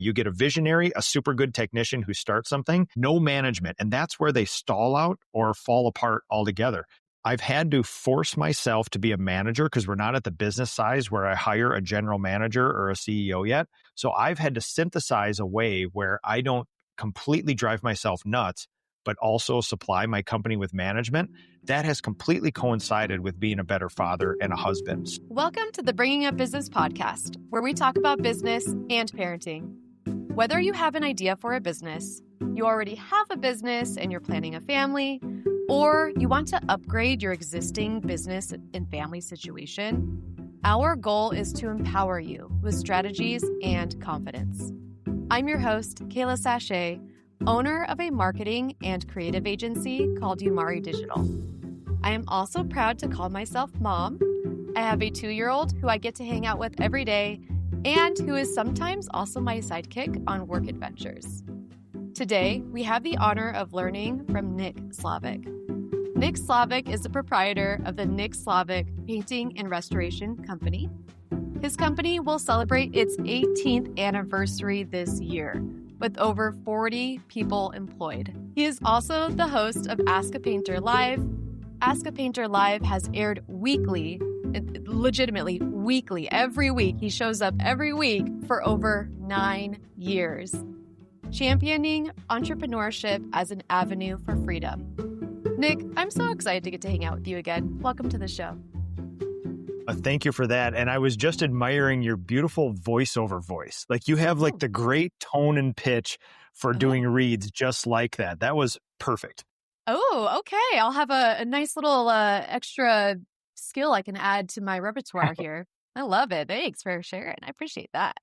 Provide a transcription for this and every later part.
You get a visionary, a super good technician who starts something, no management. And that's where they stall out or fall apart altogether. I've had to force myself to be a manager because we're not at the business size where I hire a general manager or a CEO yet. So I've had to synthesize a way where I don't completely drive myself nuts, but also supply my company with management. That has completely coincided with being a better father and a husband. Welcome to the Bringing Up Business podcast, where we talk about business and parenting. Whether you have an idea for a business, you already have a business and you're planning a family, or you want to upgrade your existing business and family situation, our goal is to empower you with strategies and confidence. I'm your host, Kayla Sachet, owner of a marketing and creative agency called Umari Digital. I am also proud to call myself mom. I have a 2-year-old who I get to hang out with every day and who is sometimes also my sidekick on work adventures. Today, we have the honor of learning from Nick Slavik. Nick Slavik is the proprietor of the Nick Slavik Painting and Restoration Company. His company will celebrate its 18th anniversary this year, with over 40 people employed. He is also the host of Ask a Painter Live. Ask a Painter Live has aired weekly, legitimately weekly, every week. He shows up every week for over 9 years, championing entrepreneurship as an avenue for freedom. Nick, I'm so excited to get to hang out with you again. Welcome to the show. Thank you for that. And I was just admiring your beautiful voiceover voice. Like you have like the great tone and pitch for doing reads just like that. That was perfect. Oh, okay. I'll have a nice little extra skill I can add to my repertoire here. I love it. Thanks for sharing. I appreciate that.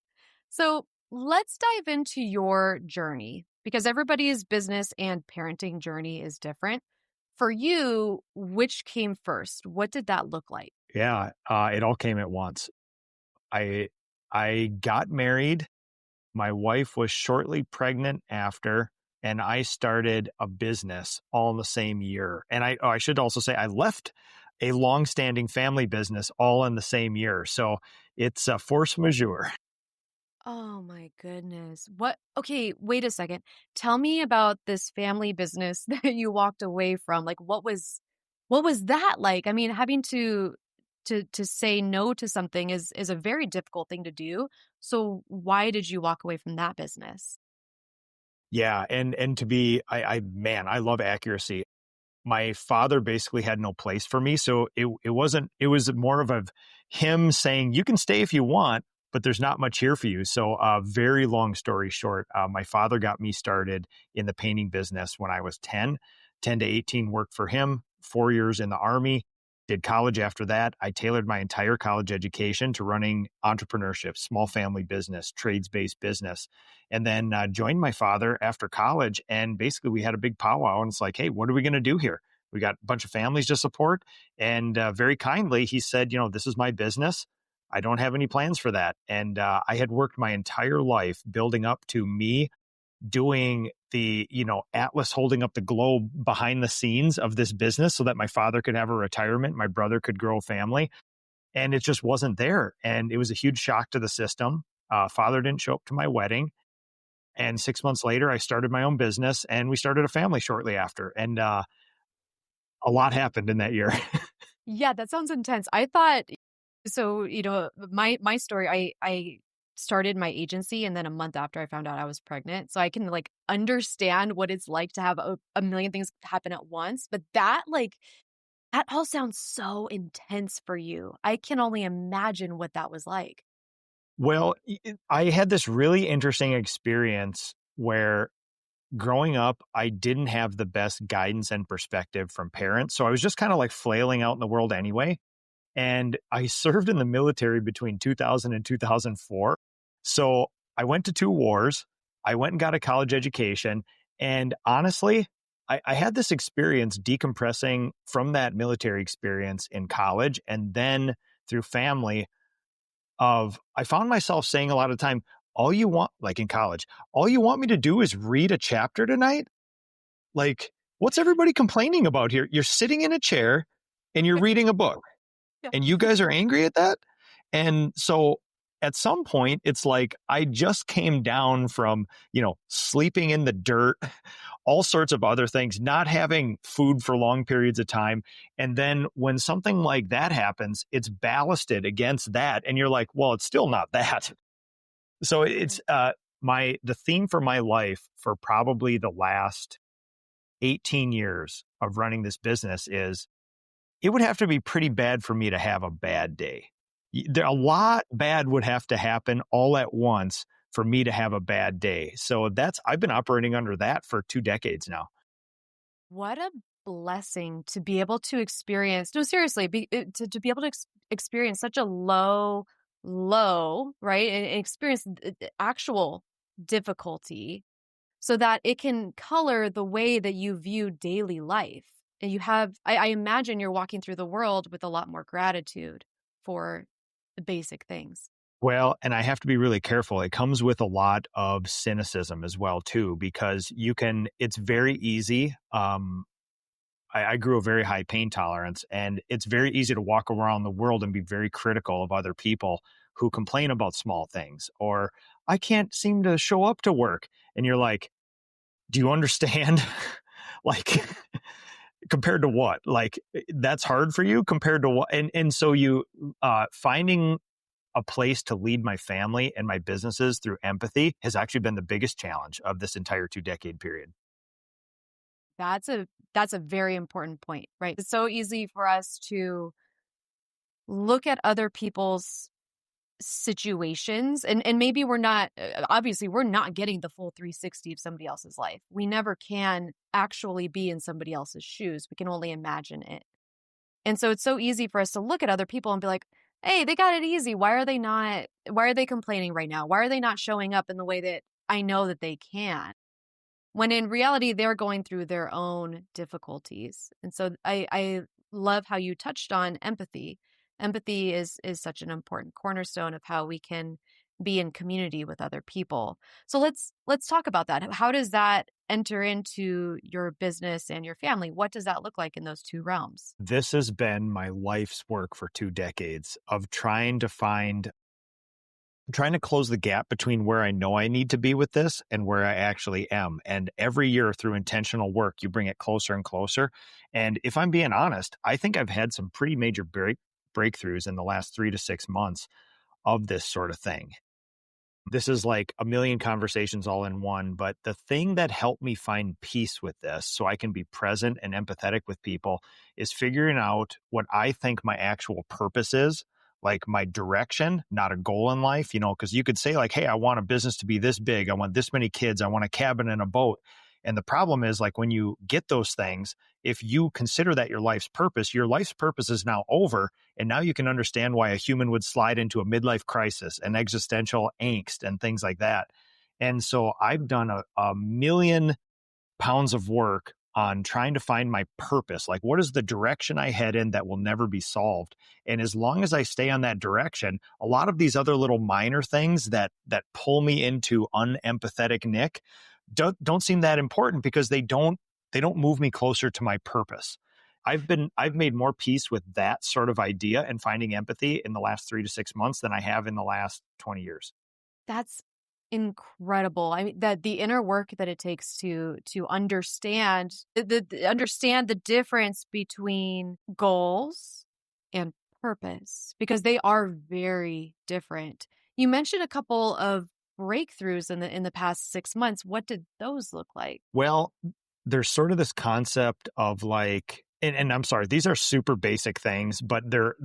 So let's dive into your journey because everybody's business and parenting journey is different. For you, which came first? What did that look like? Yeah, it all came at once. I got married. My wife was shortly pregnant after, and I started a business all in the same year. And I should also say I left a long-standing family business all in the same year. So it's a force majeure. Oh my goodness. What? Okay, wait a second. Tell me about this family business that you walked away from. Like what was that like? I mean, having to say no to something is a very difficult thing to do. So why did you walk away from that business? Yeah, and to be I love accuracy. My father basically had no place for me, so it was more of him saying you can stay if you want, but there's not much here for you. So very long story short, my father got me started in the painting business when I was 10 to 18, worked for him, 4 years in the Army, did college after that. I tailored my entire college education to running entrepreneurship, small family business, trades-based business, and then joined my father after college. And basically we had a big powwow and it's like, hey, what are we going to do here? We got a bunch of families to support. And very kindly, he said, this is my business. I don't have any plans for that. And I had worked my entire life building up to me doing the, Atlas holding up the globe behind the scenes of this business so that my father could have a retirement, my brother could grow a family. And it just wasn't there. And it was a huge shock to the system. Father didn't show up to my wedding. And 6 months later, I started my own business and we started a family shortly after. And a lot happened in that year. Yeah, that sounds intense. I thought, so, my story, I started my agency and then a month after I found out I was pregnant. So I can understand what it's like to have a million things happen at once. But that all sounds so intense for you. I can only imagine what that was like. Well, I had this really interesting experience where growing up, I didn't have the best guidance and perspective from parents. So I was just kind of flailing out in the world anyway. And I served in the military between 2000 and 2004. So I went to 2 wars. I went and got a college education. And honestly, I had this experience decompressing from that military experience in college and then through family I found myself saying a lot of time, all you want, like in college, all you want me to do is read a chapter tonight? What's everybody complaining about here? You're sitting in a chair and you're reading a book. And you guys are angry at that? And so at some point, it's like I just came down from, sleeping in the dirt, all sorts of other things, not having food for long periods of time. And then when something like that happens, it's ballasted against that. And you're like, well, it's still not that. So it's the theme for my life for probably the last 18 years of running this business is it would have to be pretty bad for me to have a bad day. A lot bad would have to happen all at once for me to have a bad day. So I've been operating under that for 2 decades now. What a blessing to be able to experience. No, seriously, to be able to experience such a low, right? And experience actual difficulty so that it can color the way that you view daily life. And I imagine you're walking through the world with a lot more gratitude for the basic things. Well, and I have to be really careful. It comes with a lot of cynicism as well, too, because it's very easy. I grew a very high pain tolerance, and it's very easy to walk around the world and be very critical of other people who complain about small things, or I can't seem to show up to work. And you're like, do you understand? Like, compared to what? Like, that's hard for you compared to what? And so finding a place to lead my family and my businesses through empathy has actually been the biggest challenge of this entire 2-decade period. That's a very important point, right? It's so easy for us to look at other people's situations and maybe we're not obviously we're not getting the full 360 of somebody else's life. We never can actually be in somebody else's shoes. We can only imagine it. And so it's so easy for us to look at other people and be like, hey, they got it easy. Why are they complaining right now? Why are they not showing up in the way that I know that they can? When in reality, they're going through their own difficulties. And so I love how you touched on empathy. Empathy is such an important cornerstone of how we can be in community with other people. So let's talk about that. How does that enter into your business and your family? What does that look like in those two realms? This has been my life's work for 2 decades of trying to close the gap between where I know I need to be with this and where I actually am. And every year through intentional work, you bring it closer and closer. And if I'm being honest, I think I've had some pretty major breakthroughs in the last 3 to 6 months of this sort of thing. This is like a million conversations all in one. But the thing that helped me find peace with this so I can be present and empathetic with people is figuring out what I think my actual purpose is, like my direction, not a goal in life, because you could say like, hey, I want a business to be this big. I want this many kids. I want a cabin and a boat. And the problem is like when you get those things, if you consider that your life's purpose is now over. And now you can understand why a human would slide into a midlife crisis and existential angst and things like that. And so I've done a million pounds of work on trying to find my purpose. Like, what is the direction I head in that will never be solved? And as long as I stay on that direction, a lot of these other little minor things that pull me into unempathetic Nick don't seem that important because they don't move me closer to my purpose. I've made more peace with that sort of idea and finding empathy in the last 3 to 6 months than I have in the last 20 years. That's incredible. I mean, that the inner work that it takes to understand understand the difference between goals and purpose, because they are very different. You mentioned a couple of breakthroughs in the past 6 months. What did those look like? Well, there's sort of this concept of like, and I'm sorry, these are super basic things, but they're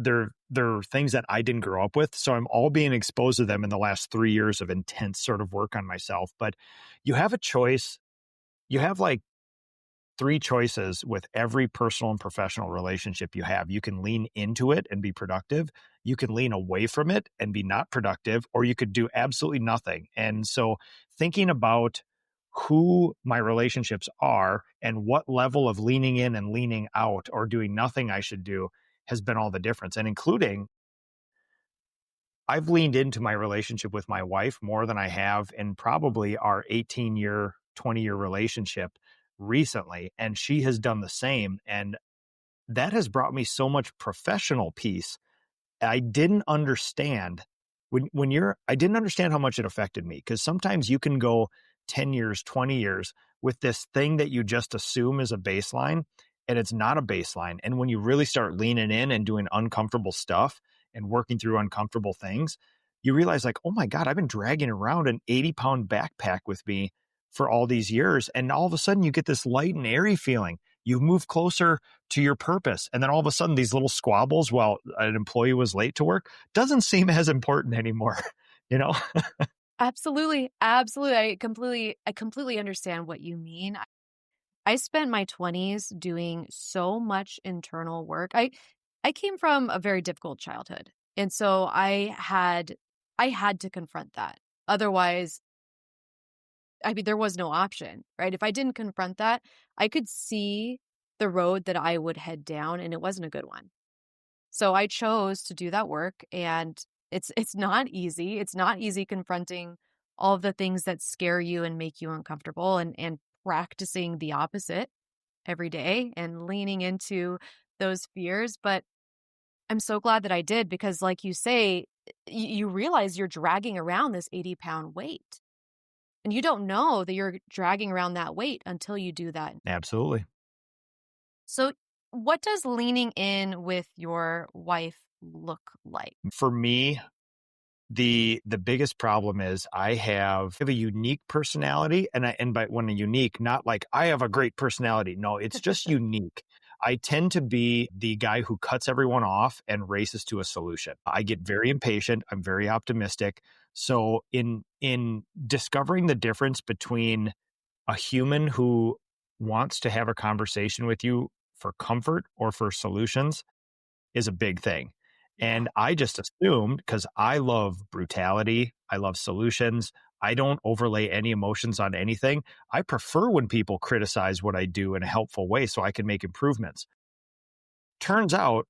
things that I didn't grow up with. So I'm all being exposed to them in the last 3 years of intense sort of work on myself. But you have a choice. You have like 3 choices with every personal and professional relationship you have. You can lean into it and be productive. You can lean away from it and be not productive, or you could do absolutely nothing. And so thinking about who my relationships are and what level of leaning in and leaning out or doing nothing I should do has been all the difference. And including, I've leaned into my relationship with my wife more than I have in probably our 18-year, 20-year relationship recently. And she has done the same. And that has brought me so much professional peace. I didn't understand I didn't understand how much it affected me, because sometimes you can go 10 years, 20 years with this thing that you just assume is a baseline, and it's not a baseline. And when you really start leaning in and doing uncomfortable stuff and working through uncomfortable things, you realize, like, oh my God, I've been dragging around an 80-pound backpack with me for all these years. And all of a sudden you get this light and airy feeling. You move closer to your purpose. And then all of a sudden these little squabbles while an employee was late to work doesn't seem as important anymore, you know? Absolutely. Absolutely. I completely understand what you mean. I spent my 20s doing so much internal work. I came from a very difficult childhood. And so I had to confront that. Otherwise, I mean, there was no option, right? If I didn't confront that, I could see the road that I would head down, and it wasn't a good one. So I chose to do that work, and it's not easy. It's not easy confronting all of the things that scare you and make you uncomfortable, and practicing the opposite every day and leaning into those fears. But I'm so glad that I did, because like you say, you realize you're dragging around this 80-pound weight. And you don't know that you're dragging around that weight until you do that. Absolutely. So, what does leaning in with your wife look like? For me, the biggest problem is I have a unique personality, and by when a unique, not like I have a great personality. No, it's just unique. I tend to be the guy who cuts everyone off and races to a solution. I get very impatient. I'm very optimistic. So in discovering the difference between a human who wants to have a conversation with you for comfort or for solutions is a big thing. Yeah. And I just assumed, because I love brutality, I love solutions, I don't overlay any emotions on anything. I prefer when people criticize what I do in a helpful way so I can make improvements. Turns out,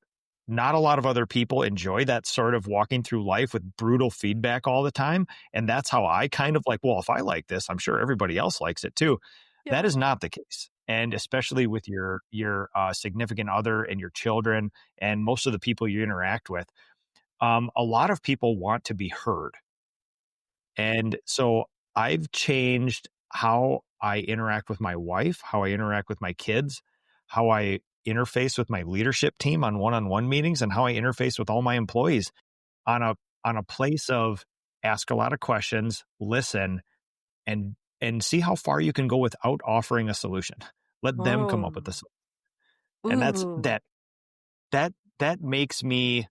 not a lot of other people enjoy that sort of walking through life with brutal feedback all the time. And that's how I kind of like, well, if I like this, I'm sure everybody else likes it too. That Yeah. is not the case. And especially with your significant other and your children and most of the people you interact with, a lot of people want to be heard. And so I've changed how I interact with my wife, how I interact with my kids, how I interface with my leadership team on one-on-one meetings, and how I interface with all my employees on a place of ask a lot of questions, listen, and see how far you can go without offering a solution. Let them come up with Oh. this. And that's Ooh. that makes me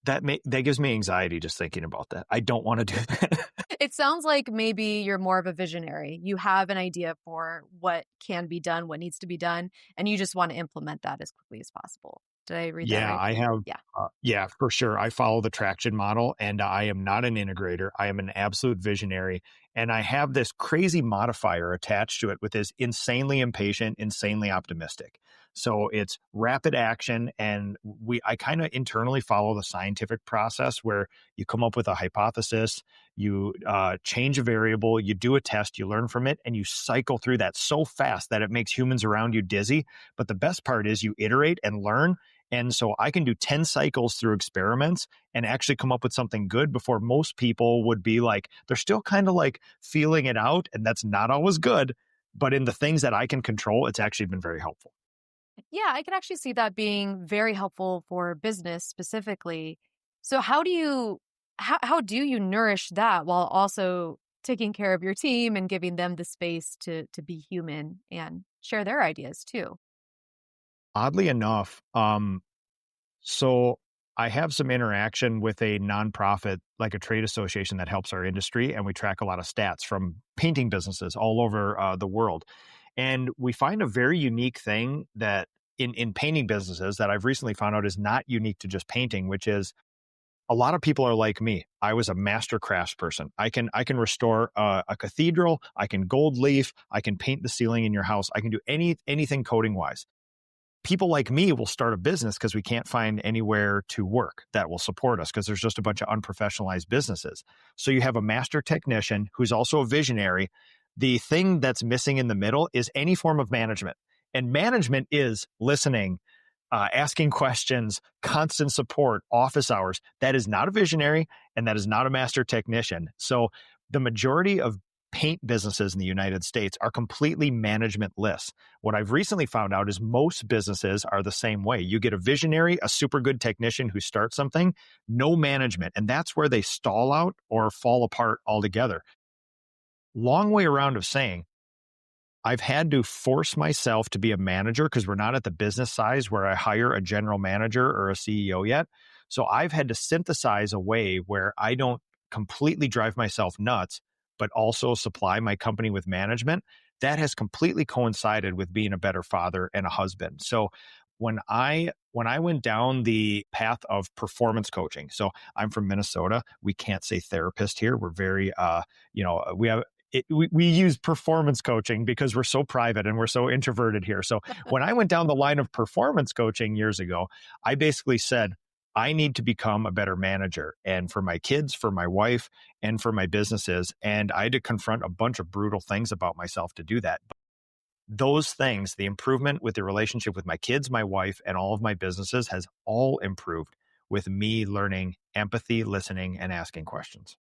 that gives me anxiety just thinking about that. I don't want to do that. It sounds like maybe you're more of a visionary. You have an idea for what can be done, what needs to be done, and you just want to implement that as quickly as possible. Did I read that Yeah, right? I have. Yeah. Yeah, for sure. I follow the traction model, and I am not an integrator. I am an absolute visionary. And I have this crazy modifier attached to it with this insanely impatient, insanely optimistic. So it's rapid action. And I kind of internally follow the scientific process where you come up with a hypothesis, you change a variable, you do a test, you learn from it, and you cycle through that so fast that it makes humans around you dizzy. But the best part is you iterate and learn, and so I can do 10 cycles through experiments and actually come up with something good before most people would be like, they're still kind of like feeling it out. And that's not always good. But in the things that I can control, it's actually been very helpful. Yeah, I can actually see that being very helpful for business specifically. So how do you nourish that while also taking care of your team and giving them the space to be human and share their ideas too? Oddly enough, so I have some interaction with a nonprofit, like a trade association that helps our industry, and we track a lot of stats from painting businesses all over the world. And we find a very unique thing that in painting businesses that I've recently found out is not unique to just painting, which is a lot of people are like me. I was a master craftsperson. I can restore a cathedral. I can gold leaf. I can paint the ceiling in your house. I can do anything coating wise. People like me will start a business because we can't find anywhere to work that will support us because there's just a bunch of unprofessionalized businesses. So you have a master technician who's also a visionary. The thing that's missing in the middle is any form of management. And management is listening, asking questions, constant support, office hours. That is not a visionary and that is not a master technician. So the majority of paint businesses in the United States are completely managementless. What I've recently found out is most businesses are the same way. You get a visionary, a super good technician who starts something, no management. And that's where they stall out or fall apart altogether. Long way around of saying, I've had to force myself to be a manager because we're not at the business size where I hire a general manager or a CEO yet. So I've had to synthesize a way where I don't completely drive myself nuts, but also supply my company with management. That has completely coincided with being a better father and a husband. So when I went down the path of performance coaching, so I'm from Minnesota. We can't say therapist here. We're very, we have we use performance coaching because we're so private and we're so introverted here. So when I went down the line of performance coaching years ago, I basically said, I need to become a better manager, and for my kids, for my wife, and for my businesses. And I had to confront a bunch of brutal things about myself to do that. Those things, the improvement with the relationship with my kids, my wife, and all of my businesses has all improved with me learning empathy, listening, and asking questions.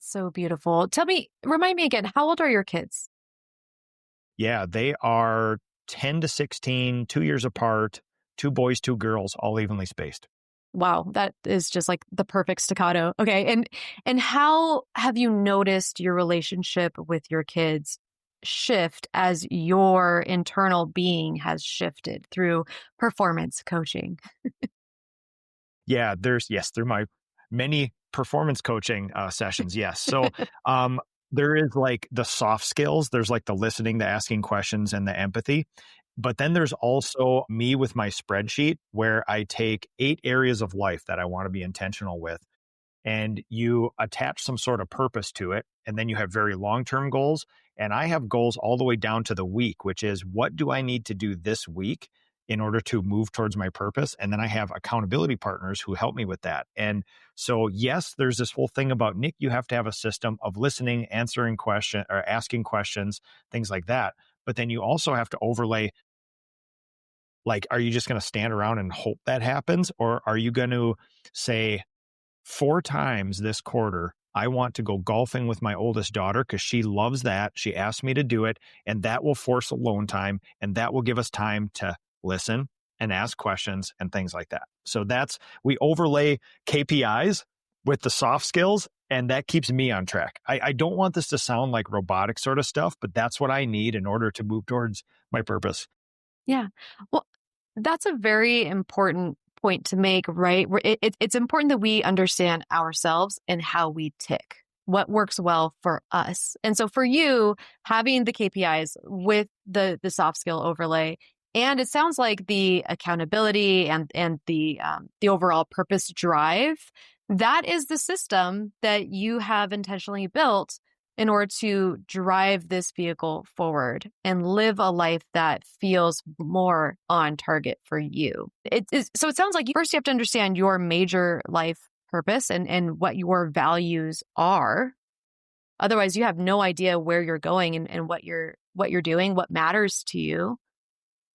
So beautiful. Remind me again, how old are your kids? Yeah, they are 10 to 16, 2 years apart, two boys, two girls, all evenly spaced. Wow, that is just like the perfect staccato. Okay. And how have you noticed your relationship with your kids shift as your internal being has shifted through performance coaching? Yeah, through my many performance coaching sessions. Yes. So there is like the soft skills, there's like the listening, the asking questions, and the empathy. But then there's also me with my spreadsheet where I take 8 areas of life that I want to be intentional with, and you attach some sort of purpose to it. And then you have very long-term goals. And I have goals all the way down to the week, which is what do I need to do this week in order to move towards my purpose? And then I have accountability partners who help me with that. And so, yes, there's this whole thing about, Nick, you have to have a system of listening, answering questions or asking questions, things like that. But then you also have to overlay, like, are you just going to stand around and hope that happens? Or are you going to say, 4 times this quarter, I want to go golfing with my oldest daughter because she loves that. She asked me to do it, and that will force alone time, and that will give us time to listen and ask questions and things like that. So we overlay KPIs with the soft skills, and that keeps me on track. I don't want this to sound like robotic sort of stuff, but that's what I need in order to move towards my purpose. Yeah. Well, that's a very important point to make, right? It's important that we understand ourselves and how we tick, what works well for us. And so for you, having the KPIs with the soft skill overlay, and it sounds like the accountability and the overall purpose drive, that is the system that you have intentionally built in order to drive this vehicle forward and live a life that feels more on target for you. So it sounds like first you have to understand your major life purpose and what your values are. Otherwise, you have no idea where you're going and what you're doing, what matters to you.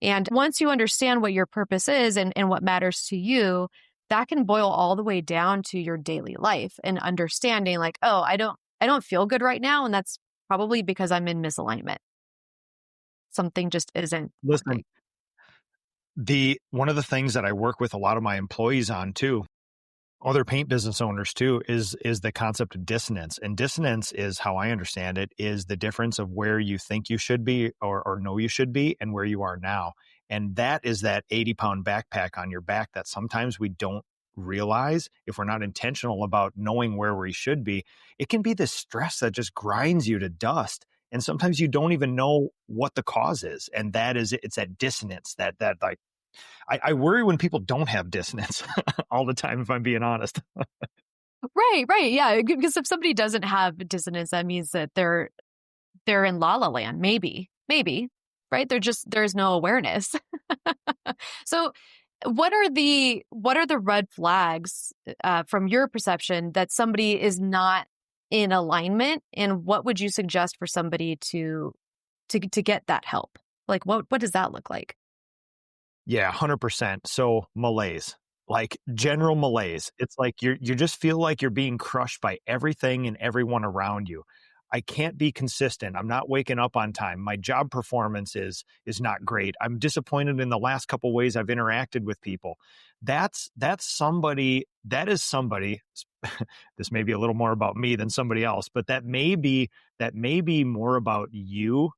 And once you understand what your purpose is and what matters to you, that can boil all the way down to your daily life and understanding like, oh, I don't feel good right now. And that's probably because I'm in misalignment. Something just isn't Listen, working. one of the things that I work with a lot of my employees on too, other paint business owners too, is the concept of dissonance. And dissonance is, how I understand it, is the difference of where you think you should be or know you should be and where you are now. And that is that 80-pound backpack on your back that sometimes we don't realize if we're not intentional about knowing where we should be. It can be this stress that just grinds you to dust. And sometimes you don't even know what the cause is. And that is, it's that dissonance that like, I worry when people don't have dissonance all the time, if I'm being honest. Right. Yeah. Because if somebody doesn't have dissonance, that means that they're in la la land, maybe, right? There's no awareness. So what are the red flags from your perception that somebody is not in alignment, and what would you suggest for somebody to get that help? Like what does that look like? Yeah, 100%. So malaise, like general malaise. It's like you just feel like you're being crushed by everything and everyone around you. I can't be consistent. I'm not waking up on time. My job performance is not great. I'm disappointed in the last couple ways I've interacted with people. That's somebody, that is somebody. This may be a little more about me than somebody else, but that may be more about you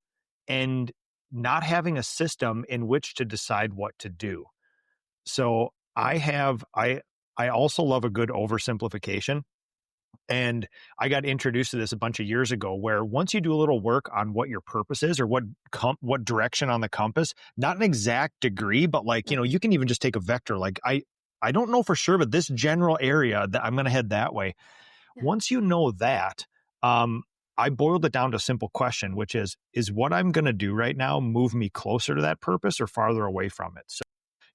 and not having a system in which to decide what to do. So I also love a good oversimplification. And I got introduced to this a bunch of years ago where once you do a little work on what your purpose is or what direction on the compass, not an exact degree, but like, you can even just take a vector. Like I don't know for sure, but this general area that I'm going to head that way. Yeah. Once you know that, I boiled it down to a simple question, which is what I'm going to do right now move me closer to that purpose or farther away from it? So,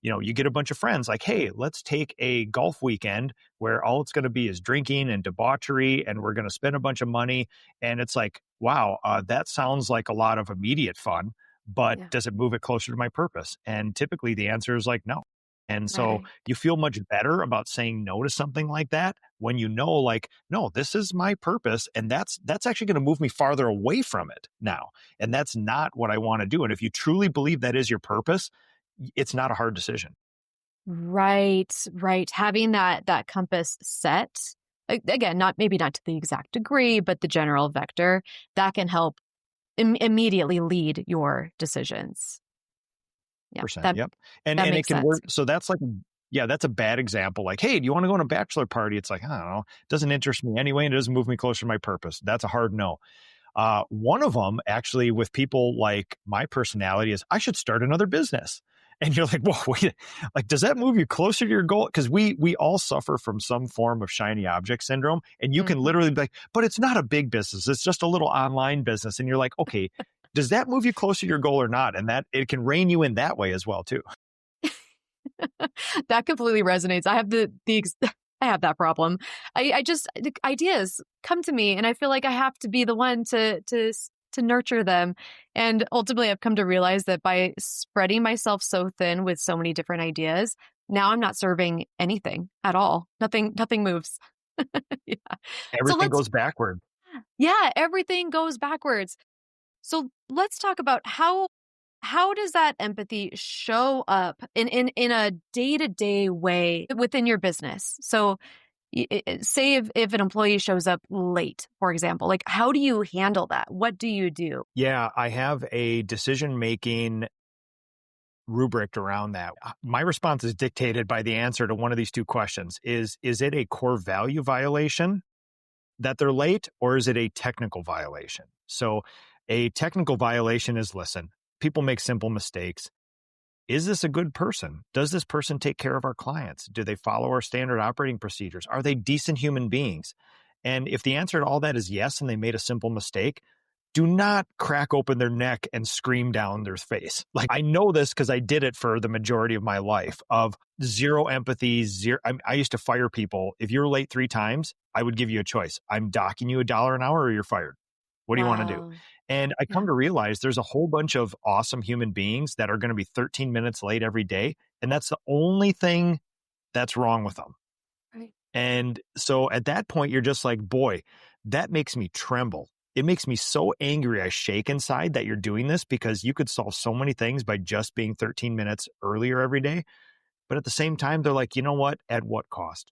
you get a bunch of friends like, hey, let's take a golf weekend where all it's going to be is drinking and debauchery, and we're going to spend a bunch of money. And it's like, wow, that sounds like a lot of immediate fun, but Yeah. does it move it closer to my purpose? And typically the answer is like, no. And so Right. you feel much better about saying no to something like that when you know, like, no, this is my purpose. And that's actually going to move me farther away from it now. And that's not what I want to do. And if you truly believe that is your purpose, it's not a hard decision. Right, right. Having that compass set, again, maybe not to the exact degree, but the general vector that can help immediately lead your decisions. Yeah, Percent. that Yep. And that it makes can sense. work. So that's like, yeah, that's a bad example. Like, hey, do you want to go on a bachelor party? It's like, I don't know. It doesn't interest me anyway, and it doesn't move me closer to my purpose. That's a hard no. One of them actually with people like my personality is I should start another business. And you're like, whoa, wait, like, does that move you closer to your goal? Because we all suffer from some form of shiny object syndrome. And you can Mhm. literally be like, but it's not a big business. It's just a little online business. And you're like, okay, does that move you closer to your goal or not? And that it can rein you in that way as well, too. That completely resonates. I have I have that problem. I just the ideas come to me, and I feel like I have to be the one to nurture them. And ultimately, I've come to realize that by spreading myself so thin with so many different ideas, now I'm not serving anything at all. Nothing moves. Yeah. So Everything let's goes backward. yeah, everything goes backwards. So let's talk about how does that empathy show up in a day-to-day way within your business? So say if an employee shows up late, for example, like how do you handle that? What do you do? Yeah, I have a decision making rubric around that. My response is dictated by the answer to one of these two questions. Is it a core value violation that they're late, or is it a technical violation? So a technical violation is, listen, people make simple mistakes. Is this a good person? Does this person take care of our clients? Do they follow our standard operating procedures? Are they decent human beings? And if the answer to all that is yes, and they made a simple mistake, do not crack open their neck and scream down their face. Like, I know this because I did it for the majority of my life of zero empathy, zero. I used to fire people. If you're late 3 times, I would give you a choice. I'm docking you $1 an hour or you're fired. What do you want to do? Wow. And I come Yeah. to realize there's a whole bunch of awesome human beings that are going to be 13 minutes late every day. And that's the only thing that's wrong with them. Right. And so at that point, you're just like, boy, that makes me tremble. It makes me so angry. I shake inside that you're doing this because you could solve so many things by just being 13 minutes earlier every day. But at the same time, they're like, you know what? At what cost?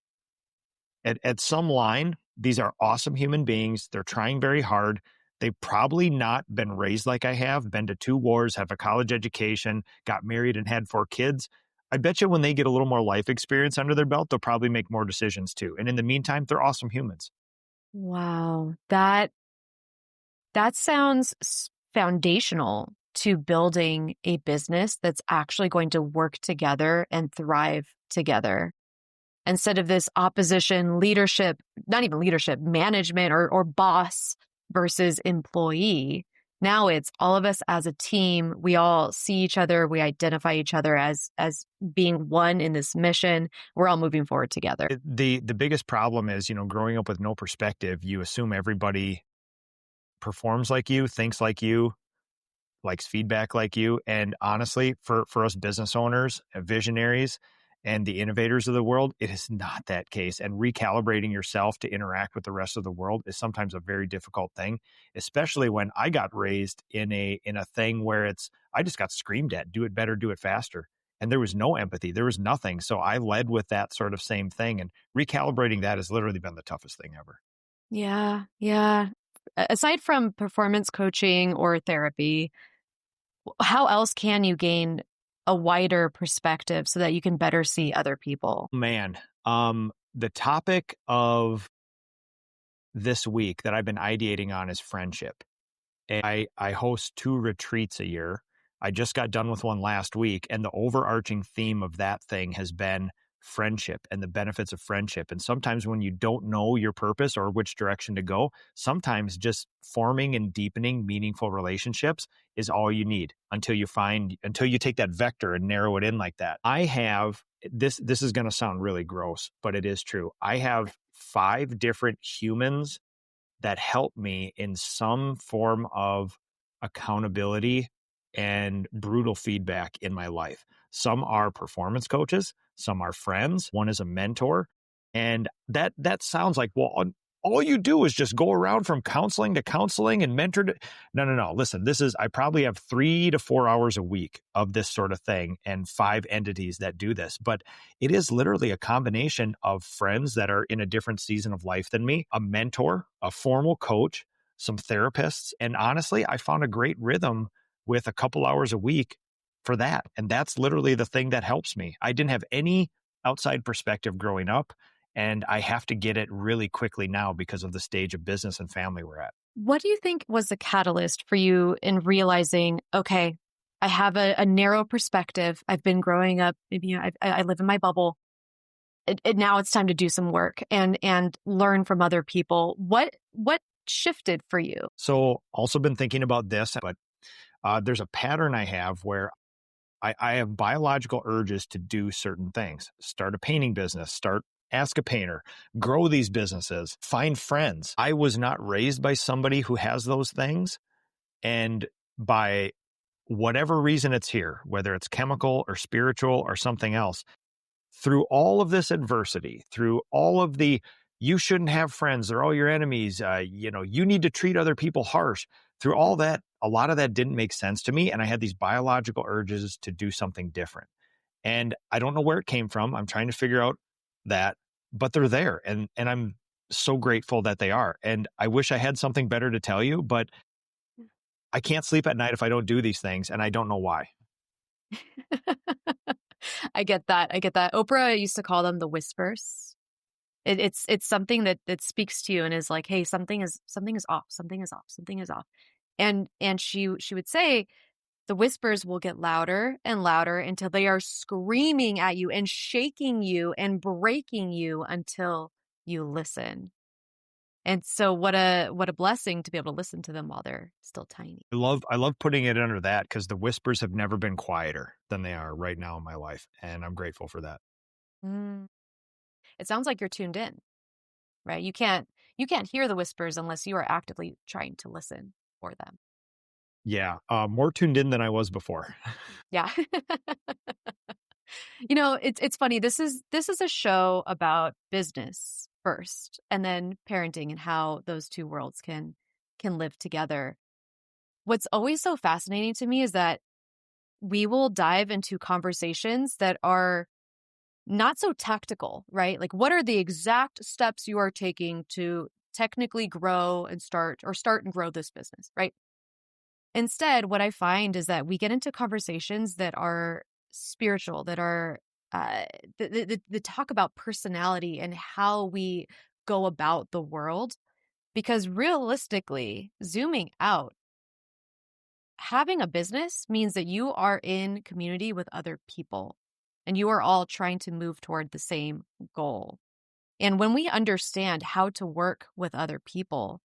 At some line, these are awesome human beings. They're trying very hard. They've probably not been raised like I have, been to 2 wars, have a college education, got married and had 4 kids. I bet you when they get a little more life experience under their belt, they'll probably make more decisions too. And in the meantime, they're awesome humans. Wow. That sounds foundational to building a business that's actually going to work together and thrive together. Instead of this opposition leadership, not even leadership, management or boss versus employee. Now it's all of us as a team. We all see each other. We identify each other as being one in this mission. We're all moving forward together. The biggest problem is, growing up with no perspective, you assume everybody performs like you, thinks like you, likes feedback like you. And honestly, for us business owners, visionaries, and the innovators of the world, it is not that case. And recalibrating yourself to interact with the rest of the world is sometimes a very difficult thing, especially when I got raised in a thing where I just got screamed at, do it better, do it faster. And there was no empathy. There was nothing. So I led with that sort of same thing. And recalibrating that has literally been the toughest thing ever. Yeah, yeah. Aside from performance coaching or therapy, how else can you gain a wider perspective so that you can better see other people? Man, the topic of this week that I've been ideating on is friendship. And I host 2 retreats a year. I just got done with one last week, and the overarching theme of that thing has been friendship and the benefits of friendship. And sometimes when you don't know your purpose or which direction to go, sometimes just forming and deepening meaningful relationships is all you need until you take that vector and narrow it in like that. I have this is going to sound really gross, but it is true. I have 5 different humans that help me in some form of accountability and brutal feedback in my life. Some are performance coaches, some are friends, one is a mentor. And that sounds like, well, all you do is just go around from counseling to counseling and mentor to... No. Listen, I probably have 3 to 4 hours a week of this sort of thing and 5 entities that do this. But it is literally a combination of friends that are in a different season of life than me, a mentor, a formal coach, some therapists. And honestly, I found a great rhythm with a couple hours a week for that. And that's literally the thing that helps me. I didn't have any outside perspective growing up. And I have to get it really quickly now because of the stage of business and family we're at. What do you think was the catalyst for you in realizing, okay, I have a narrow perspective. I've been growing up, maybe I live in my bubble. Now it's time to do some work and learn from other people. What shifted for you? So also been thinking about this, but there's a pattern I have where I have biological urges to do certain things. Start a painting business, ask a painter, grow these businesses, find friends. I was not raised by somebody who has those things. And by whatever reason it's here, whether it's chemical or spiritual or something else, through all of this adversity, through all of you shouldn't have friends, they're all your enemies, you need to treat other people harsh. Through all that, a lot of that didn't make sense to me. And I had these biological urges to do something different. And I don't know where it came from. I'm trying to figure out that, but they're there. And I'm so grateful that they are. And I wish I had something better to tell you, but I can't sleep at night if I don't do these things. And I don't know why. I get that. Oprah used to call them the whispers. It's something that speaks to you and is like, hey, something is off. Something is off. And she would say, the whispers will get louder and louder until they are screaming at you and shaking you and breaking you until you listen. And so what a blessing to be able to listen to them while they're still tiny. I love putting it under that because the whispers have never been quieter than they are right now in my life. And I'm grateful for that. It sounds like you're tuned in, right? You can't hear the whispers unless you are actively trying to listen for them. Yeah, more tuned in than I was before. Yeah. It's funny. This is a show about business first and then parenting and how those two worlds can live together. What's always so fascinating to me is that we will dive into conversations that are not so tactical, right? Like, what are the exact steps you are taking to technically grow and start and grow this business, right? Instead, what I find is that we get into conversations that are spiritual, that are the talk about personality and how we go about the world. Because realistically, zooming out, having a business means that you are in community with other people and you are all trying to move toward the same goal. And when we understand how to work with other people,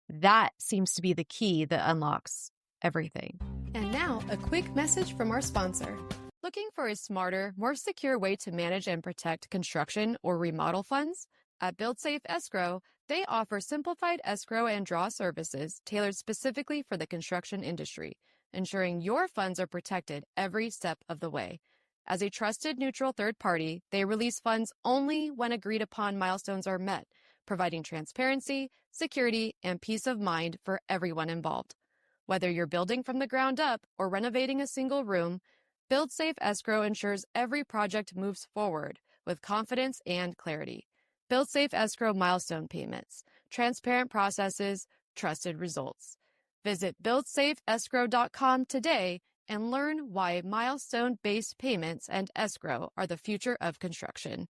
that seems to be the key that unlocks everything. And now, a quick message from our sponsor. Looking for a smarter, more secure way to manage and protect construction or remodel funds? At BuildSafe Escrow, They offer simplified escrow and draw services tailored specifically for the construction industry, ensuring your funds are protected every step of the way. As a trusted neutral third party, they release funds only when agreed upon milestones are met, providing transparency, security, and peace of mind for everyone involved. Whether you're building from the ground up or renovating a single room, Build Safe Escrow ensures every project moves forward with confidence and clarity. Build Safe Escrow milestone payments, transparent processes, trusted results. Visit buildsafeescrow.com today and learn why milestone-based payments and escrow are the future of construction.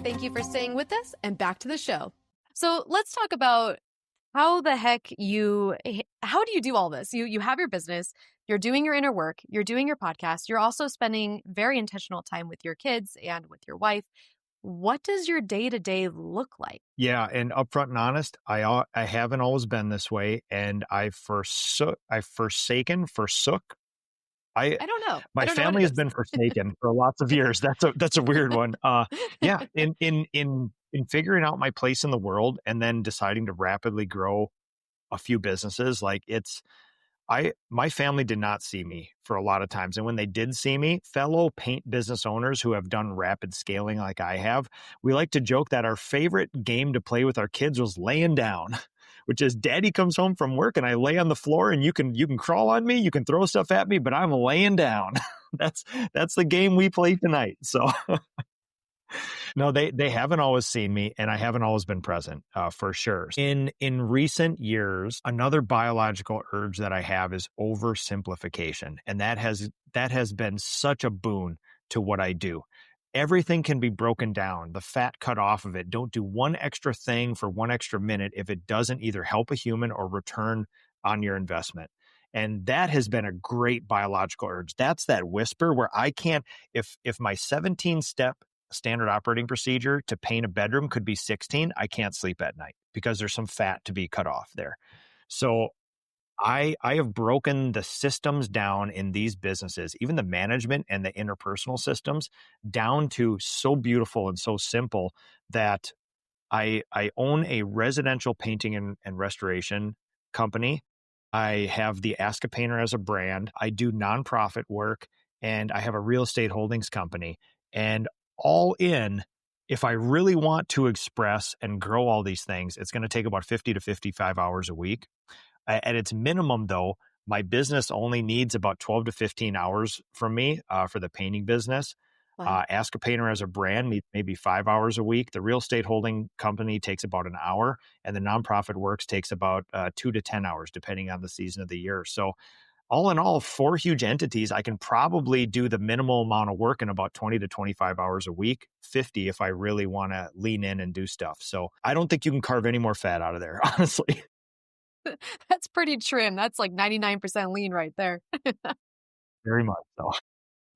Thank you for staying with us, and back to the show. So let's talk about how do you do all this? You have your business, you're doing your inner work, you're doing your podcast, you're also spending very intentional time with your kids and with your wife. What does your day-to-day look like? Yeah, and upfront and honest, I haven't always been this way, and I forsook. I don't know. My I don't know family has been forsaken for lots of years. That's a weird one. Yeah, in figuring out my place in the world and then deciding to rapidly grow a few businesses, my family did not see me for a lot of times. And when they did see me, fellow paint business owners who have done rapid scaling like I have, we like to joke that our favorite game to play with our kids was laying down, which is daddy comes home from work and I lay on the floor and you can crawl on me, you can throw stuff at me, but I'm laying down. That's the game we play tonight. So no, they haven't always seen me, and I haven't always been present, for sure. In recent years, another biological urge that I have is oversimplification, and that has been such a boon to what I do. Everything can be broken down, the fat cut off of it. Don't do one extra thing for one extra minute if it doesn't either help a human or return on your investment. And that has been a great biological urge. That's that whisper where I can't, if my 17-step standard operating procedure to paint a bedroom could be 16, I can't sleep at night because there's some fat to be cut off there. So I have broken the systems down in these businesses, even the management and the interpersonal systems, down to so beautiful and so simple that I own a residential painting and restoration company. I have the Ask a Painter as a brand. I do nonprofit work, and I have a real estate holdings company. And all in, if I really want to express and grow all these things, it's going to take about 50 to 55 hours a week. At its minimum, though, my business only needs about 12 to 15 hours from me for the painting business. Wow. Ask a Painter as a brand needs maybe 5 hours a week. The real estate holding company takes about an hour, and the nonprofit works takes about 2 to 10 hours, depending on the season of the year. So all in all, 4 huge entities, I can probably do the minimal amount of work in about 20 to 25 hours a week, 50 if I really want to lean in and do stuff. So I don't think you can carve any more fat out of there, honestly. That's pretty trim. That's like 99% lean right there. Very much so.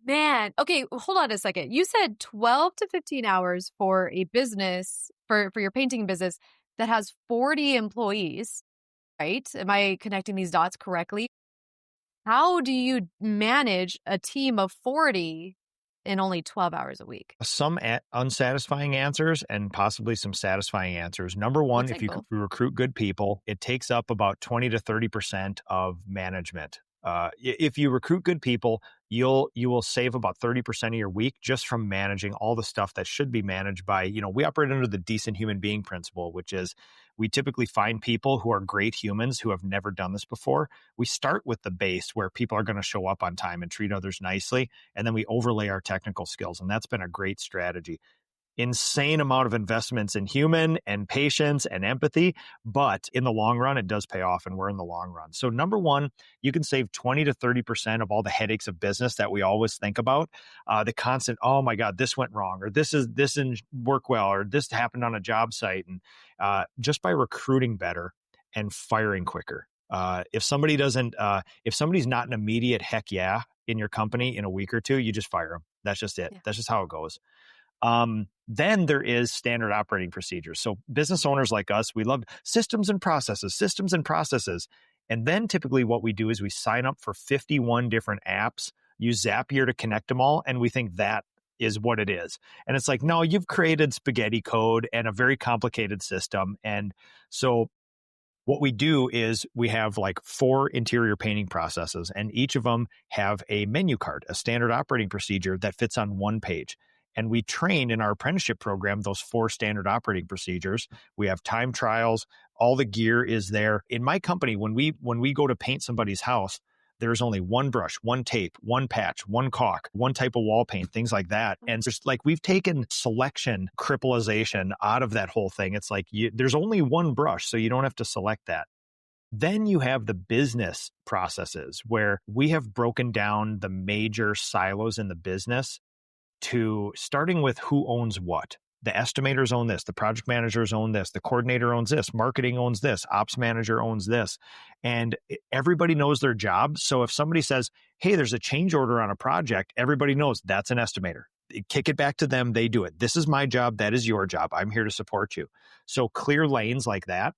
Man, okay, hold on a second. You said 12 to 15 hours for a business, for your painting business that has 40 employees, right? Am I connecting these dots correctly? How do you manage a team of 40 in only 12 hours a week? Some unsatisfying answers and possibly some satisfying answers. Number one, if you recruit good people, it takes up about 20 to 30% of management. If you recruit good people, you will save about 30% of your week just from managing all the stuff that should be managed by, we operate under the decent human being principle, which is we typically find people who are great humans who have never done this before. We start with the base where people are going to show up on time and treat others nicely, and then we overlay our technical skills. And that's been a great strategy. Insane amount of investments in human and patience and empathy, but in the long run, it does pay off, and we're in the long run. So number one, you can save 20 to 30% of all the headaches of business that we always think about. The constant, oh my God, this went wrong, or this didn't work well, or this happened on a job site. And just by recruiting better and firing quicker. If somebody's not an immediate heck yeah in your company in a week or two, you just fire them. That's just it. Yeah. That's just how it goes. Then there is standard operating procedures. So business owners like us, we love systems and processes. And then typically what we do is we sign up for 51 different apps use Zapier to connect them all. And we think that is what it is. And it's like, no, you've created spaghetti code and a very complicated system. And so what we do is we have like 4 interior painting processes, and each of them have a menu card, a standard operating procedure that fits on one page. And we train in our apprenticeship program those 4 standard operating procedures. We have time trials. All the gear is there. In my company, when we go to paint somebody's house, there's only one brush, one tape, one patch, one caulk, one type of wall paint, things like that. And just like we've taken selection crippleization out of that whole thing. It's like there's only one brush, so you don't have to select that. Then you have the business processes where we have broken down the major silos in the business to starting with who owns what. The estimators own this, the project managers own this, the coordinator owns this, marketing owns this, ops manager owns this. And everybody knows their job. So if somebody says, hey, there's a change order on a project, everybody knows that's an estimator. Kick it back to them, they do it. This is my job, that is your job. I'm here to support you. So clear lanes like that.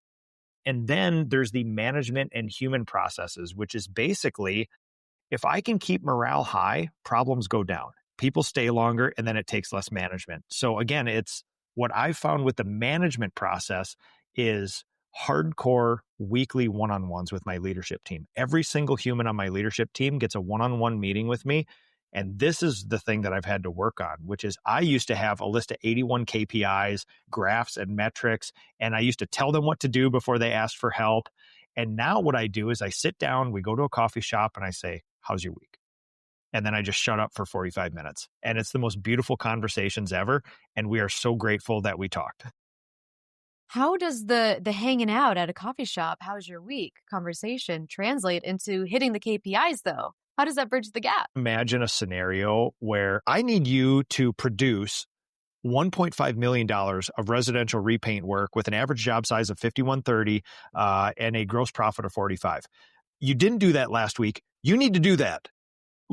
And then there's the management and human processes, which is basically, if I can keep morale high, problems go down. People stay longer, and then it takes less management. So again, it's what I've found with the management process is hardcore weekly one-on-ones with my leadership team. Every single human on my leadership team gets a one-on-one meeting with me. And this is the thing that I've had to work on, which is I used to have a list of 81 KPIs, graphs, and metrics, and I used to tell them what to do before they asked for help. And now what I do is I sit down, we go to a coffee shop, and I say, how's your week? And then I just shut up for 45 minutes. And it's the most beautiful conversations ever. And we are so grateful that we talked. How does the hanging out at a coffee shop, how's your week conversation translate into hitting the KPIs though? How does that bridge the gap? Imagine a scenario where I need you to produce $1.5 million of residential repaint work with an average job size of 5130 and a gross profit of 45. You didn't do that last week. You need to do that.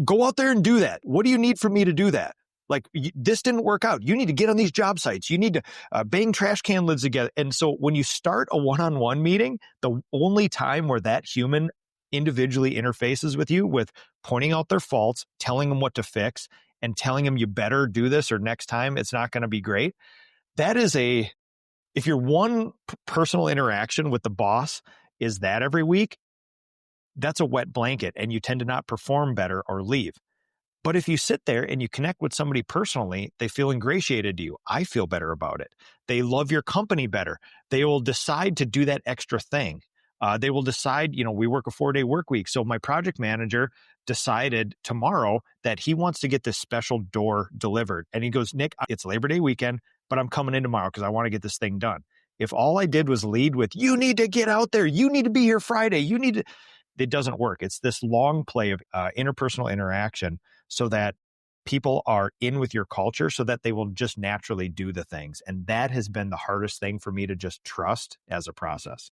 Go out there and do that. What do you need from me to do that? Like, this didn't work out. You need to get on these job sites. You need to bang trash can lids together. And so when you start a one-on-one meeting, the only time where that human individually interfaces with you with pointing out their faults, telling them what to fix, and telling them you better do this or next time it's not going to be great. That is if your one personal interaction with the boss is that every week, that's a wet blanket and you tend to not perform better or leave. But if you sit there and you connect with somebody personally, they feel ingratiated to you. I feel better about it. They love your company better. They will decide to do that extra thing. They will decide, we work a 4-day work week. So my project manager decided tomorrow that he wants to get this special door delivered. And he goes, Nick, it's Labor Day weekend, but I'm coming in tomorrow because I want to get this thing done. If all I did was lead with, you need to get out there, you need to be here Friday, it doesn't work. It's this long play of interpersonal interaction so that people are in with your culture so that they will just naturally do the things. And that has been the hardest thing for me to just trust as a process.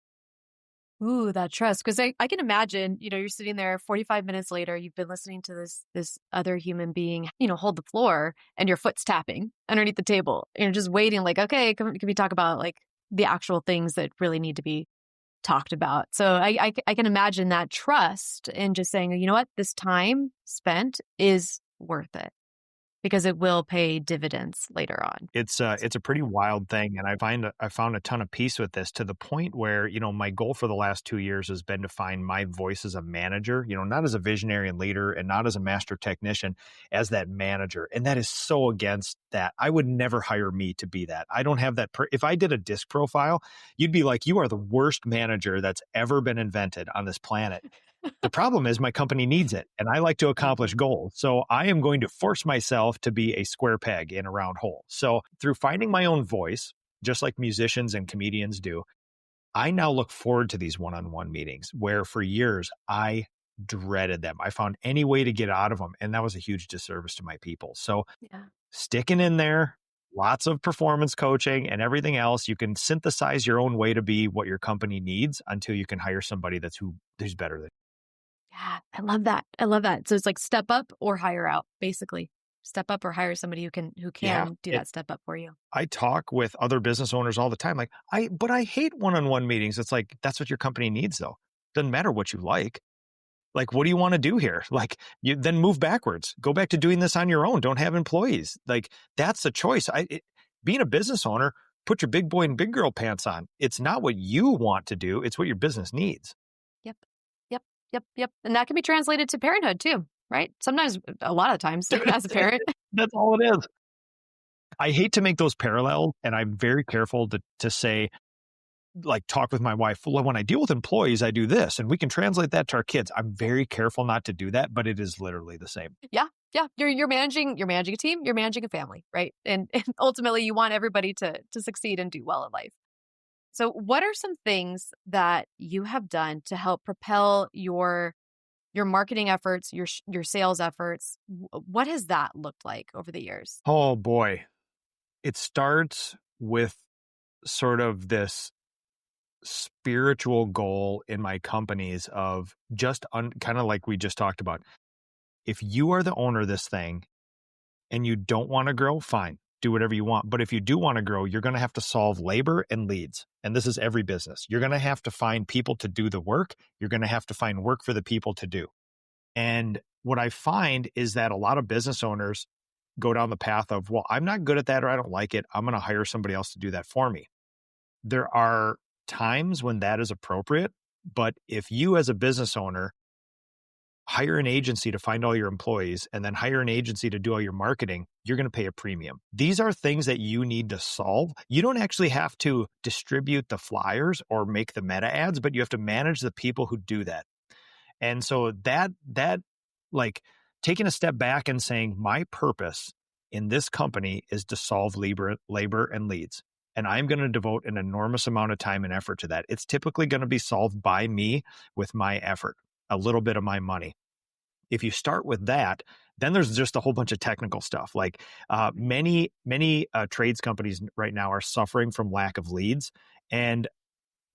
Ooh, that trust. Because I can imagine, you're sitting there 45 minutes later, you've been listening to this other human being, hold the floor and your foot's tapping underneath the table. And you're just waiting like, okay, can we talk about like the actual things that really need to be talked about? So I can imagine that trust and just saying, you know what, this time spent is worth it because it will pay dividends later on. It's a pretty wild thing. And I found a ton of peace with this to the point where, my goal for the last 2 years has been to find my voice as a manager, not as a visionary and leader and not as a master technician, as that manager. And that is so against that. I would never hire me to be that. I don't have that. If I did a disc profile, you'd be like, you are the worst manager that's ever been invented on this planet. The problem is my company needs it, and I like to accomplish goals. So I am going to force myself to be a square peg in a round hole. So through finding my own voice, just like musicians and comedians do, I now look forward to these one-on-one meetings where for years I dreaded them. I found any way to get out of them, and that was a huge disservice to my people. So sticking in there, lots of performance coaching and everything else, you can synthesize your own way to be what your company needs until you can hire somebody who's better than you. Yeah, I love that. I love that. So it's like step up or hire out, basically. Step up or hire somebody who can do that step up for you. I talk with other business owners all the time. Like, but I hate one-on-one meetings. It's like, that's what your company needs though. Doesn't matter what you like. Like, what do you want to do here? Like, you then move backwards, go back to doing this on your own. Don't have employees. Like, that's a choice. Being a business owner, put your big boy and big girl pants on. It's not what you want to do. It's what your business needs. Yep. Yep. Yep. Yep. And that can be translated to parenthood too, right? Sometimes, a lot of times as a parent. That's all it is. I hate to make those parallels, and I'm very careful to say, like, talk with my wife. Well, when I deal with employees, I do this, and we can translate that to our kids. I'm very careful not to do that, but it is literally the same. Yeah. Yeah. You're managing a team, you're managing a family, right? And ultimately you want everybody to succeed and do well in life. So what are some things that you have done to help propel your marketing efforts, your sales efforts? What has that looked like over the years? Oh boy. It starts with sort of this spiritual goal in my companies of just kind of like we just talked about. If you are the owner of this thing and you don't want to grow, fine, do whatever you want. But if you do want to grow, you're going to have to solve labor and leads. And this is every business. You're going to have to find people to do the work. You're going to have to find work for the people to do. And what I find is that a lot of business owners go down the path of, well, I'm not good at that or I don't like it. I'm going to hire somebody else to do that for me. There are times when that is appropriate, but if you as a business owner hire an agency to find all your employees and then hire an agency to do all your marketing, you're going to pay a premium. These are things that you need to solve. You don't actually have to distribute the flyers or make the meta ads, but you have to manage the people who do that. And so that like taking a step back and saying, my purpose in this company is to solve labor and leads. And I'm going to devote an enormous amount of time and effort to that. It's typically going to be solved by me with my effort, a little bit of my money. If you start with that, then there's just a whole bunch of technical stuff. Like many trades companies right now are suffering from lack of leads. And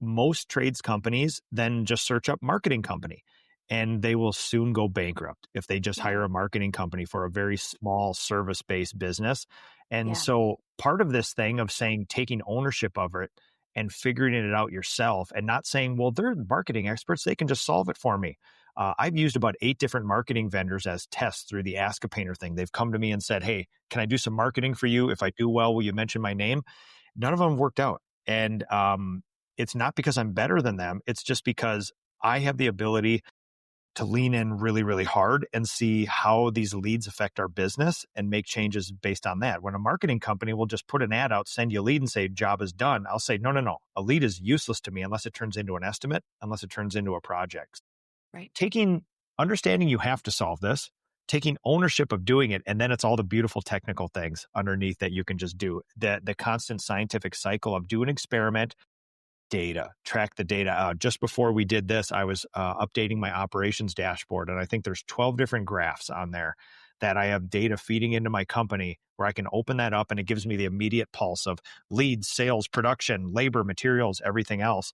most trades companies then just search up marketing company. And they will soon go bankrupt if they just hire a marketing company for a very small service-based business. And so part of this thing of saying, taking ownership of it and figuring it out yourself and not saying, well, they're marketing experts, they can just solve it for me. I've used about 8 different marketing vendors as tests through the Ask a Painter thing. They've come to me and said, hey, can I do some marketing for you? If I do well, will you mention my name? None of them worked out. And it's not because I'm better than them. It's just because I have the ability to lean in really, really hard and see how these leads affect our business and make changes based on that. When a marketing company will just put an ad out, send you a lead and say, job is done, I'll say, no. A lead is useless to me unless it turns into an estimate, unless it turns into a project. Right. Understanding you have to solve this, taking ownership of doing it, and then it's all the beautiful technical things underneath that you can just do. The constant scientific cycle of do an experiment, data, track the data. Just before we did this, I was updating my operations dashboard, and I think there's 12 different graphs on there that I have data feeding into my company where I can open that up and it gives me the immediate pulse of leads, sales, production, labor, materials, everything else.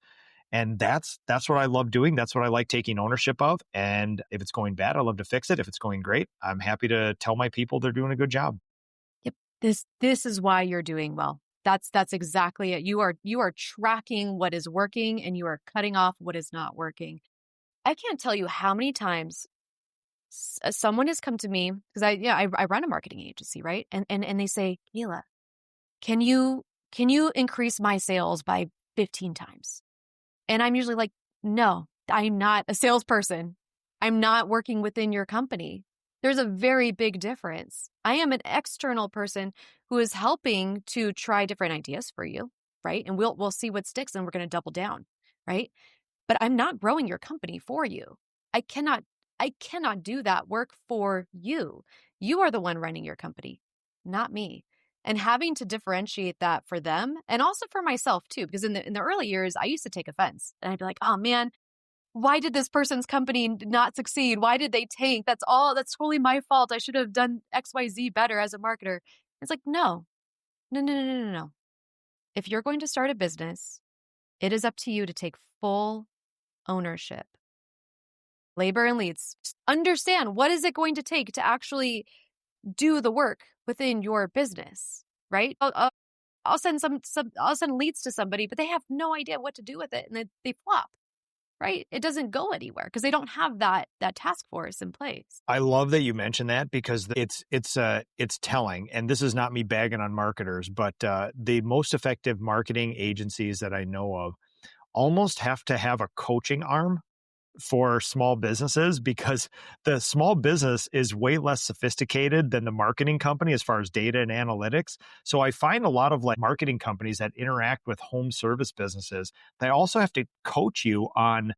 And that's what I love doing. That's what I like taking ownership of. And if it's going bad, I love to fix it. If it's going great, I'm happy to tell my people they're doing a good job. Yep. This is why you're doing well. That's exactly it. You are tracking what is working and you are cutting off what is not working. I can't tell you how many times someone has come to me because I run a marketing agency, right? And they say, Kayla, can you increase my sales by 15 times? And I'm usually like, no, I'm not a salesperson. I'm not working within your company. There's a very big difference. I am an external person who is helping to try different ideas for you, right? And we'll see what sticks and we're going to double down, right? But I'm not growing your company for you. I cannot do that work for you. You are the one running your company, not me. And having to differentiate that for them and also for myself too, because in the early years, I used to take offense and I'd be like, oh man, why did this person's company not succeed? Why did they tank? That's totally my fault. I should have done XYZ better as a marketer. It's like, no. If you're going to start a business, it is up to you to take full ownership. Labor and leads. Just understand, what is it going to take to actually do the work within your business, right? I'll send I'll send leads to somebody, but they have no idea what to do with it and they flop. right? It doesn't go anywhere because they don't have that task force in place. I love that you mentioned that because it's telling. And this is not me bagging on marketers, but the most effective marketing agencies that I know of almost have to have a coaching arm for small businesses because the small business is way less sophisticated than the marketing company as far as data and analytics. So I find a lot of like marketing companies that interact with home service businesses, they also have to coach you on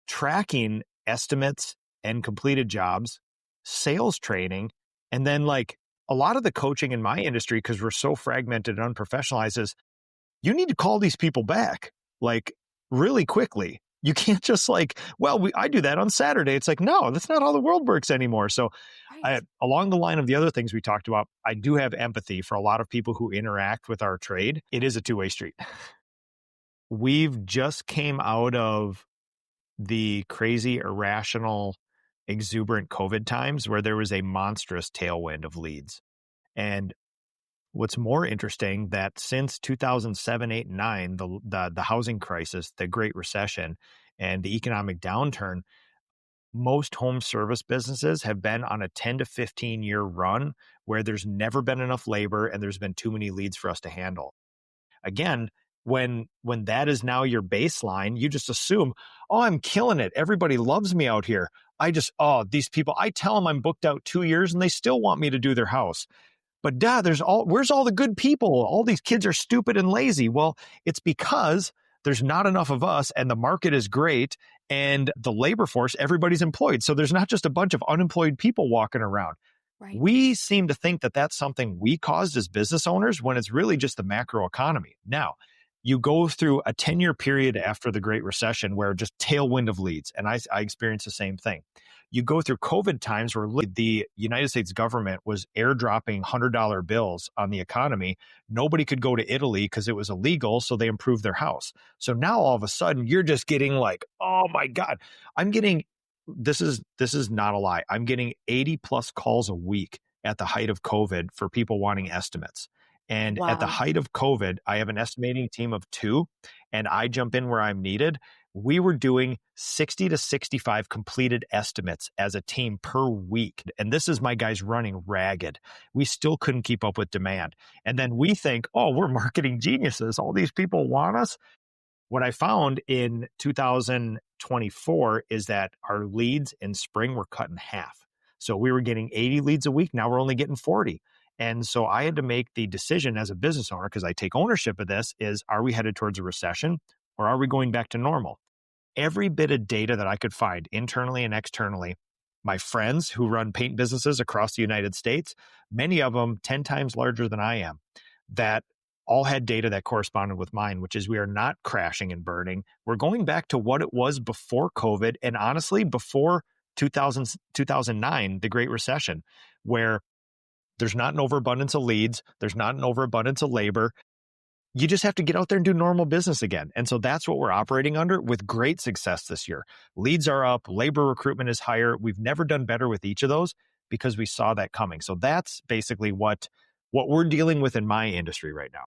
tracking estimates and completed jobs, sales training, and then like a lot of the coaching in my industry, because we're so fragmented and unprofessionalized, is you need to call these people back like really quickly. You can't just like, well, I do that on Saturday. It's like, no, that's not how the world works anymore. So Right. along the line of the other things we talked about, I do have empathy for a lot of people who interact with our trade. It is a two-way street. We've just came out of the crazy, irrational, exuberant COVID times where there was a monstrous tailwind of leads. And what's more interesting that since 2007, 8, and 9, the housing crisis, the Great Recession, and the economic downturn, most home service businesses have been on a 10 to 15 year run where there's never been enough labor and there's been too many leads for us to handle. Again, when that is now your baseline, you just assume, oh, I'm killing it. Everybody loves me out here. These people, I tell them I'm booked out 2 years and they still want me to do their house. But where's all the good people? All these kids are stupid and lazy. Well, it's because there's not enough of us and the market is great and the labor force, everybody's employed. So there's not just a bunch of unemployed people walking around. Right. We seem to think that that's something we caused as business owners when it's really just the macro economy. Now, you go through a 10-year period after the Great Recession where just tailwind of leads. And I experienced the same thing. You go through COVID times where the United States government was airdropping $100 bills on the economy. Nobody could go to Italy because it was illegal, so they improved their house. So now all of a sudden you're just getting like, oh my God, this is not a lie. I'm getting 80 plus calls a week at the height of COVID for people wanting estimates. And at the Wow. height of COVID, I have an estimating team of 2 and I jump in where I'm needed. We were doing 60 to 65 completed estimates as a team per week. And this is my guys running ragged. We still couldn't keep up with demand. And then we think, oh, we're marketing geniuses. All these people want us. What I found in 2024 is that our leads in spring were cut in half. So we were getting 80 leads a week. Now we're only getting 40. And so I had to make the decision as a business owner, because I take ownership of this, is are we headed towards a recession or are we going back to normal? Every bit of data that I could find internally and externally, my friends who run paint businesses across the United States, many of them 10 times larger than I am, that all had data that corresponded with mine, which is we are not crashing and burning. We're going back to what it was before COVID and honestly before 2009, the Great Recession, where there's not an overabundance of leads. There's not an overabundance of labor. You just have to get out there and do normal business again. And so that's what we're operating under with great success this year. Leads are up. Labor recruitment is higher. We've never done better with each of those because we saw that coming. So that's basically what we're dealing with in my industry right now.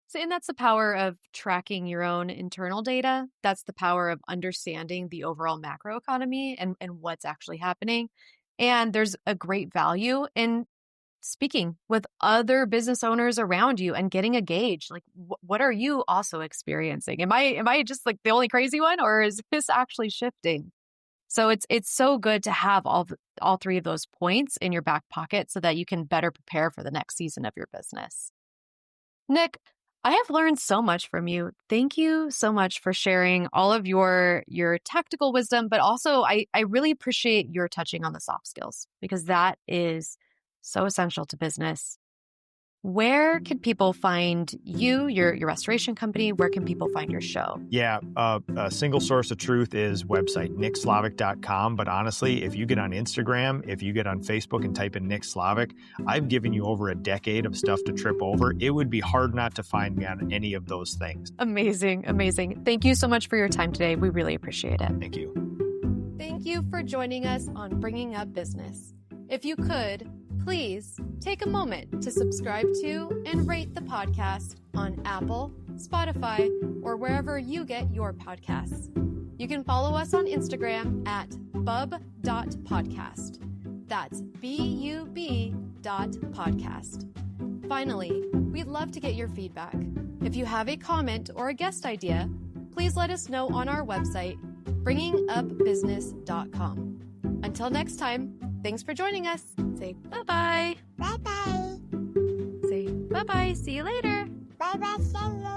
So, and that's the power of tracking your own internal data. That's the power of understanding the overall macroeconomy and what's actually happening. And there's a great value in speaking with other business owners around you and getting a gauge. Like, what are you also experiencing? Am I just like the only crazy one, or is this actually shifting? So it's so good to have all 3 of those points in your back pocket so that you can better prepare for the next season of your business. Nick, I have learned so much from you. Thank you so much for sharing all of your tactical wisdom, but also I really appreciate your touching on the soft skills because that is so essential to business. Where can people find you, your restoration company? Where can people find your show? Yeah, a single source of truth is website, nickslavik.com. But honestly, if you get on Instagram, if you get on Facebook and type in Nick Slavik, I've given you over a decade of stuff to trip over. It would be hard not to find me on any of those things. Amazing, amazing. Thank you so much for your time today. We really appreciate it. Thank you. Thank you for joining us on Bringing Up Business. If you could, please take a moment to subscribe to and rate the podcast on Apple, Spotify, or wherever you get your podcasts. You can follow us on Instagram at bub.podcast. That's BUB.podcast. Finally, we'd love to get your feedback. If you have a comment or a guest idea, please let us know on our website, bringingupbusiness.com. Until next time, thanks for joining us. Say bye-bye. Bye-bye. Say bye-bye. See you later. Bye-bye. See you later.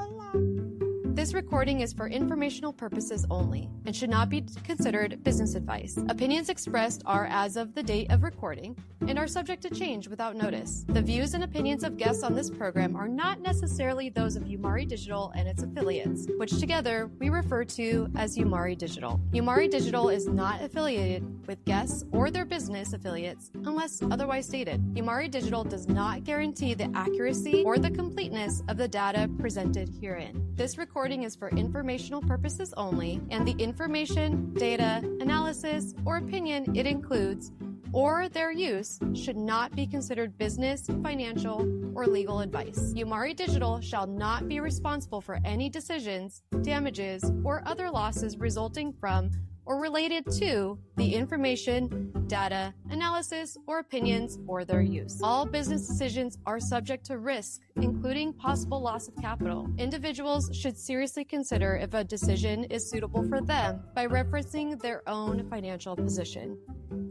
This recording is for informational purposes only and should not be considered business advice. Opinions expressed are as of the date of recording and are subject to change without notice. The views and opinions of guests on this program are not necessarily those of Umari Digital and its affiliates, which together we refer to as Umari Digital. Umari Digital is not affiliated with guests or their business affiliates unless otherwise stated. Umari Digital does not guarantee the accuracy or the completeness of the data presented herein. This recording is for informational purposes only, and the information, data, analysis, or opinion it includes or their use should not be considered business, financial, or legal advice. Umari Digital shall not be responsible for any decisions, damages, or other losses resulting from or related to the information, data, analysis, or opinions or their use. All business decisions are subject to risk, including possible loss of capital. Individuals should seriously consider if a decision is suitable for them by referencing their own financial position.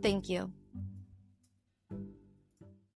Thank you.